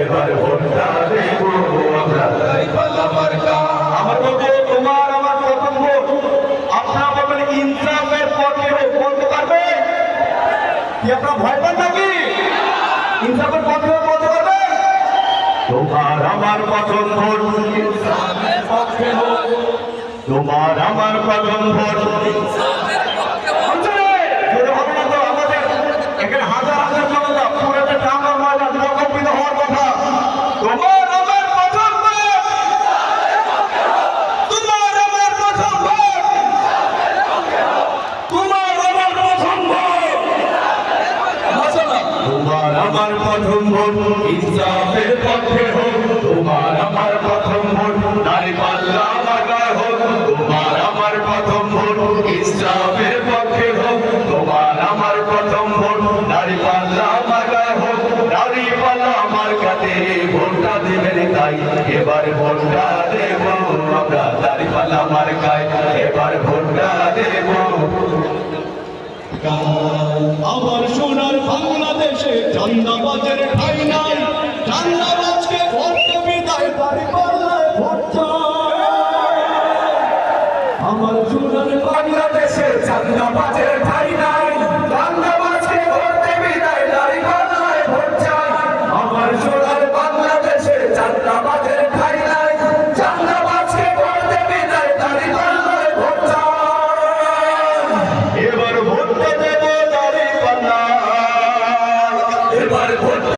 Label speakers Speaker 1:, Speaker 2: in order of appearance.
Speaker 1: এবার ভোটটা দেব আমরা দাঁড়িপাল্লা মার্কা। আমার বলতে তোমার আমার প্রথম ভোট আপনারা বলবেন ইনসাফের পক্ষে বলতে পারবে কি? আপনারা ভয় পান নাকি? ইনসাফের পক্ষে বলতে পারবে? তোমার আমার প্রথম ভোট ইনসাফের পক্ষে হোক, তোমার আমার প্রথম ভোট ইনসাফের পক্ষে হোক। জোরে হবে না তো? আমাদের এখানে হাজার হাজার জনতা পুরোটা টাঙ্গার ময়দান প্রকম্পিত হওয়ার কথা। তোমার আমার প্রথম ভোট, তোমার আমার প্রথম ভোট, তোমার আমার প্রথম ভোট, তোমার আমার প্রথম ভোট ইনসাফের পক্ষে হোক, তোমার আমার প্রথম ভোট দাঁড়িপাল্লা মার্কায় হোক, তোমার আমার প্রথম ভোট ইনসাফের পক্ষে হোক, তোমার আমার প্রথম ভোট দাঁড়িপাল্লা মার্কায় হোক। দাঁড়িপাল্লা মার্কাতে ভোটটা দেবেন তাই এবার ভোটটা দেব আমরা দাঁড়িপাল্লা মার্কায়, এবার ভোটটা দেব।
Speaker 2: আমার সোনার বাংলাদেশে চান্দাবাজের ঠাই নাই,